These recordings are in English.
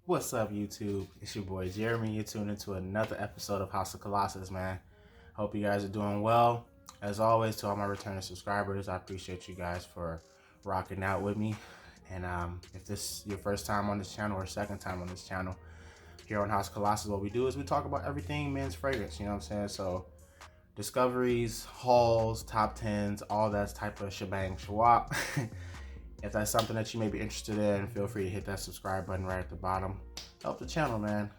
What's up, YouTube? It's your boy Jeremy. You're tuned into another episode of House of Kollasus, man. Hope you guys are doing well. As always, to all my returning subscribers, I appreciate you guys for rocking out with me. And if this is your first time on this channel or second time on this channel, here on House of Kollasus, what we do is we talk about everything men's fragrance, you know what I'm saying? So discoveries, hauls, top 10s, all that type of shebang shawap. If that's something that you may be interested in, feel free to hit that subscribe button right at the bottom. Help the channel, man.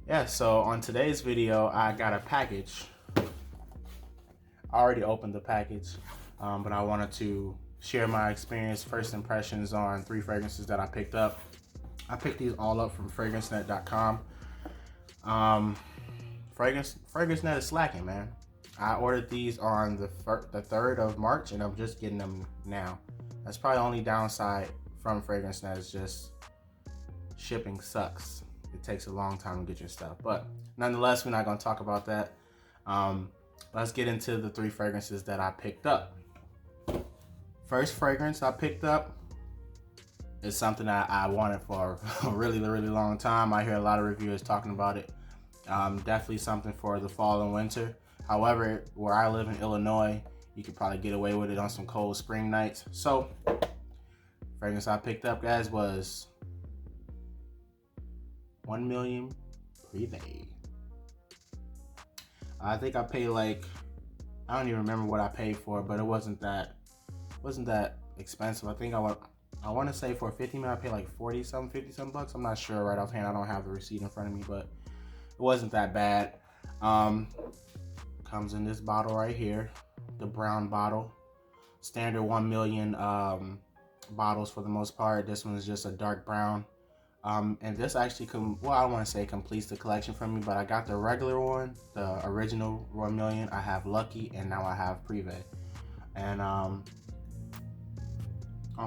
Yeah, so on today's video, I got a package. I already opened the package, but I wanted to share my experience, first impressions on 3 fragrances that I picked up. I picked these all up from fragrancenet.com. FragranceNet is slacking, man. I ordered these on the 3rd of March, and I'm just getting them now. That's probably the only downside from FragranceNet is just shipping sucks. It takes a long time to get your stuff. But nonetheless, we're not going to talk about that. Let's get into the 3 fragrances that I picked up. First fragrance I picked up is something that I wanted for a really long time. I hear a lot of reviewers talking about it. Definitely something for the fall and winter. However, where I live in Illinois, you could probably get away with it on some cold spring nights. So, fragrance I picked up, guys, was 1 million Privé. I think I paid I don't even remember what I paid for it, but it wasn't that expensive. I think I want to say for 50 mil, I paid like 50 something bucks. I'm not sure right offhand. I don't have the receipt in front of me, but it wasn't that bad. Comes in this bottle right here, the brown bottle. Standard 1 million bottles for the most part. This one is just a dark brown. And this actually, I don't want to say completes the collection for me, but I got the regular one, the original 1 million. I have Lucky, and now I have Privé. And on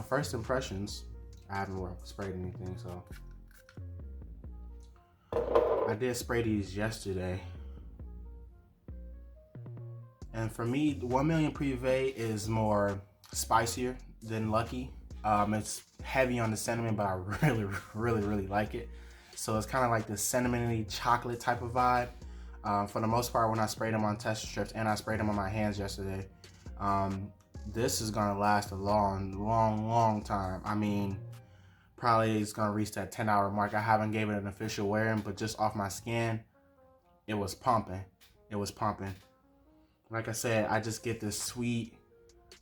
first impressions, I haven't sprayed anything, so I did spray these yesterday. And for me, 1 million Privé is more spicier than Lucky. It's heavy on the cinnamon, but I really like it. So it's kind of like this cinnamony chocolate type of vibe. For the most part, when I sprayed them on test strips and I sprayed them on my hands yesterday, this is gonna last a long time. I mean, probably it's gonna reach that 10-hour mark. I haven't gave it an official wearing, but just off my skin, it was pumping. Like I said, I just get this sweet,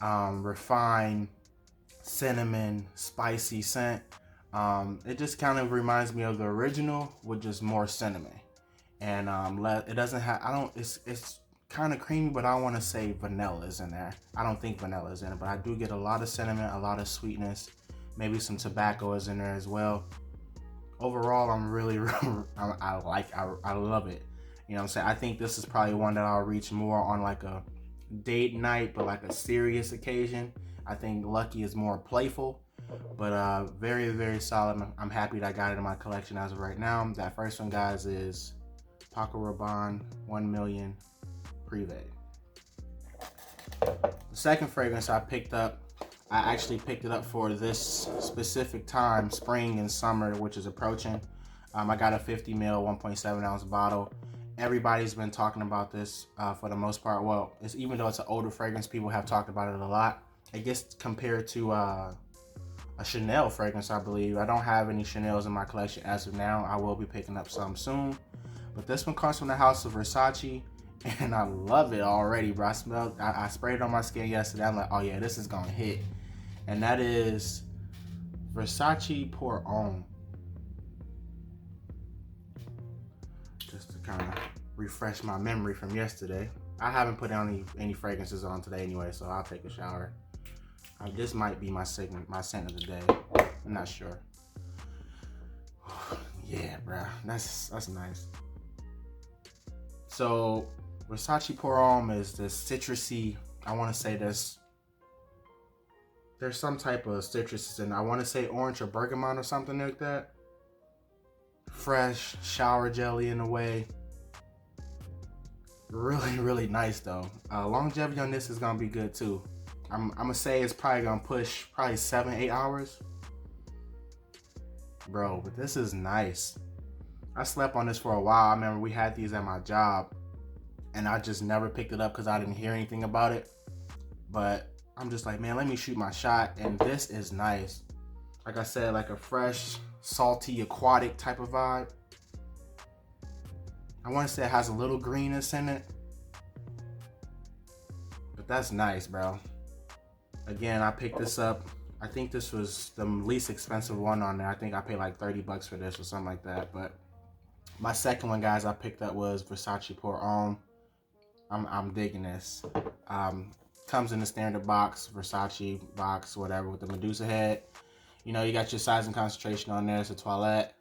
refined cinnamon, spicy scent. It just kind of reminds me of the original with just more cinnamon. And it doesn't have, it's kind of creamy, but I don't want to say vanilla is in there. I don't think vanilla is in it, but I do get a lot of cinnamon, a lot of sweetness. Maybe some tobacco is in there as well. Overall, I'm really, I love it. You know what I'm saying? I think this is probably one that I'll reach more on like a date night, but like a serious occasion. I think Lucky is more playful, but very solid. I'm happy that I got it in my collection as of right now. That first one, guys, is Paco Rabanne 1 million Privé. The second fragrance I picked up, I actually picked it up for this specific time, spring and summer, which is approaching. I got a 50 ml, 1.7 ounce bottle. Everybody's been talking about this for the most part. Well, even though it's an older fragrance, people have talked about it a lot. I guess compared to a Chanel fragrance, I believe. I don't have any Chanels in my collection as of now. I will be picking up some soon. But this one comes from the House of Versace, and I love it already, bro. I sprayed it on my skin yesterday. I'm like, oh yeah, this is gonna hit. And that is Versace Pour Homme. Just to kind of refresh my memory from yesterday. I haven't put any fragrances on today anyway, so I'll take a shower. This might be my scent of the day. I'm not sure. Yeah, bruh, that's nice. So Versace Pour Homme is this citrusy. I want to say there's some type of citrus in. I want to say orange or bergamot or something like that. Fresh shower jelly in a way. Really nice though. Longevity on this is gonna be good too. I'm gonna say it's probably gonna push 7-8 hours. Bro, but this is nice. I slept on this for a while. I remember we had these at my job and I just never picked it up because I didn't hear anything about it. But I'm just like, man, let me shoot my shot. And this is nice. Like I said, like a fresh, salty, aquatic type of vibe. I want to say it has a little greenness in it. But that's nice, bro. Again, I picked this up. I think this was the least expensive one on there. I think I paid like 30 bucks for this or something like that. But my second one, guys, I picked up was Versace Pour Homme. I'm digging this. Comes in the standard box, Versace box, whatever, with the Medusa head. You know, you got your size and concentration on there. It's a toilette,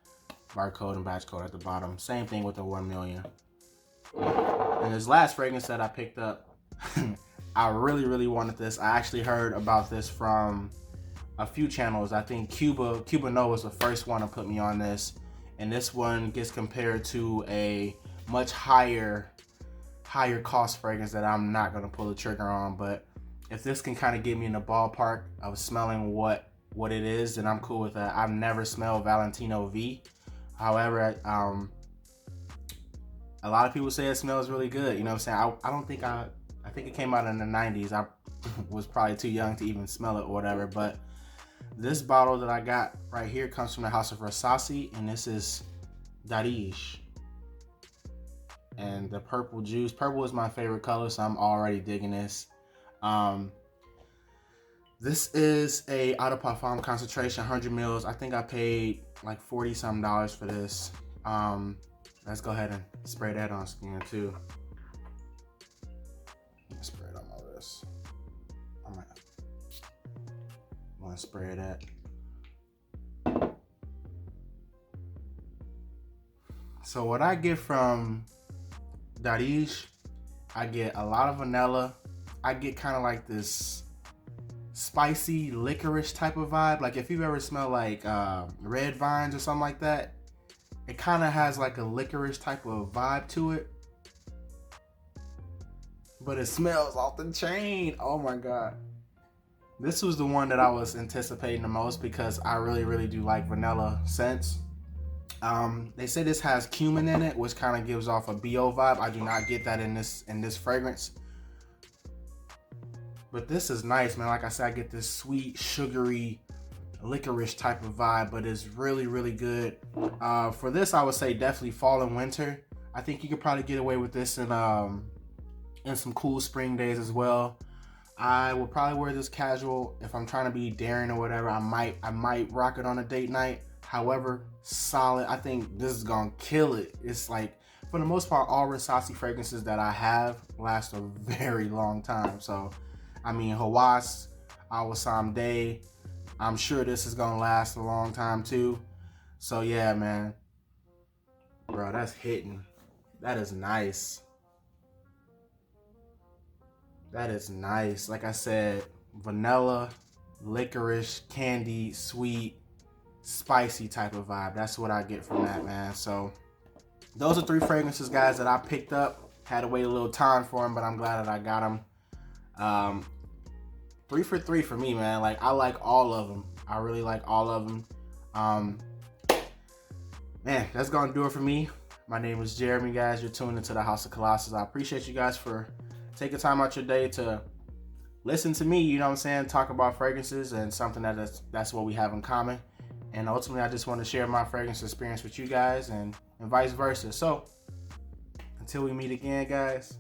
barcode and batch code at the bottom. Same thing with the 1 million. And this last fragrance that I picked up, I really wanted this. I actually heard about this from a few channels. I think Cuba No was the first one to put me on this. And this one gets compared to a much higher cost fragrance that I'm not gonna pull the trigger on. But if this can kind of get me in the ballpark of smelling what it is, then I'm cool with that. I've never smelled Valentino V. However, a lot of people say it smells really good. You know what I'm saying? I think it came out in the 90s. I was probably too young to even smell it or whatever. But this bottle that I got right here comes from the House of Kollasus, and this is Darige. And the purple juice. Purple is my favorite color, so I'm already digging this. This is a Eau de Parfum concentration, 100 mils. I think I paid like $40-something for this. Let's go ahead and spray that on skin too. Spray it on my wrist. I might want to spray that. So what I get from Darige, I get a lot of vanilla. I get kind of like this spicy licorice type of vibe. Like if you've ever smelled like red vines or something like that, it kind of has like a licorice type of vibe to it. But it smells off the chain. Oh my God. This was the one that I was anticipating the most because I really do like vanilla scents. They say this has cumin in it, which kind of gives off a BO vibe. I do not get that in this fragrance. But this is nice, man. Like I said, I get this sweet, sugary, licorice type of vibe, but it's really good. For this, I would say definitely fall and winter. I think you could probably get away with this in some cool spring days as well. I will probably wear this casual if I'm trying to be daring or whatever. I might rock it on a date night. However, solid. I think this is gonna kill it. It's like, for the most part, all Versace fragrances that I have last a very long time. So, I mean, HOUSE, Awesome Day. I'm sure this is gonna last a long time too. So yeah, man. Bro, that's hitting. That is nice. That is nice. Like I said, vanilla, licorice, candy, sweet, spicy type of vibe. That's what I get from that, man. So those are 3 fragrances, guys, that I picked up. Had to wait a little time for them, but I'm glad that I got them. 3 for 3 for me, man. Like, I like all of them. I really like all of them. Man, that's gonna do it for me. My name is Jeremy, guys. You're tuned into the House of Kollasus. I appreciate you guys for taking time out your day to listen to me, you know what I'm saying, talk about fragrances and something that's what we have in common. And ultimately, I just want to share my fragrance experience with you guys and vice versa. So, until we meet again, guys,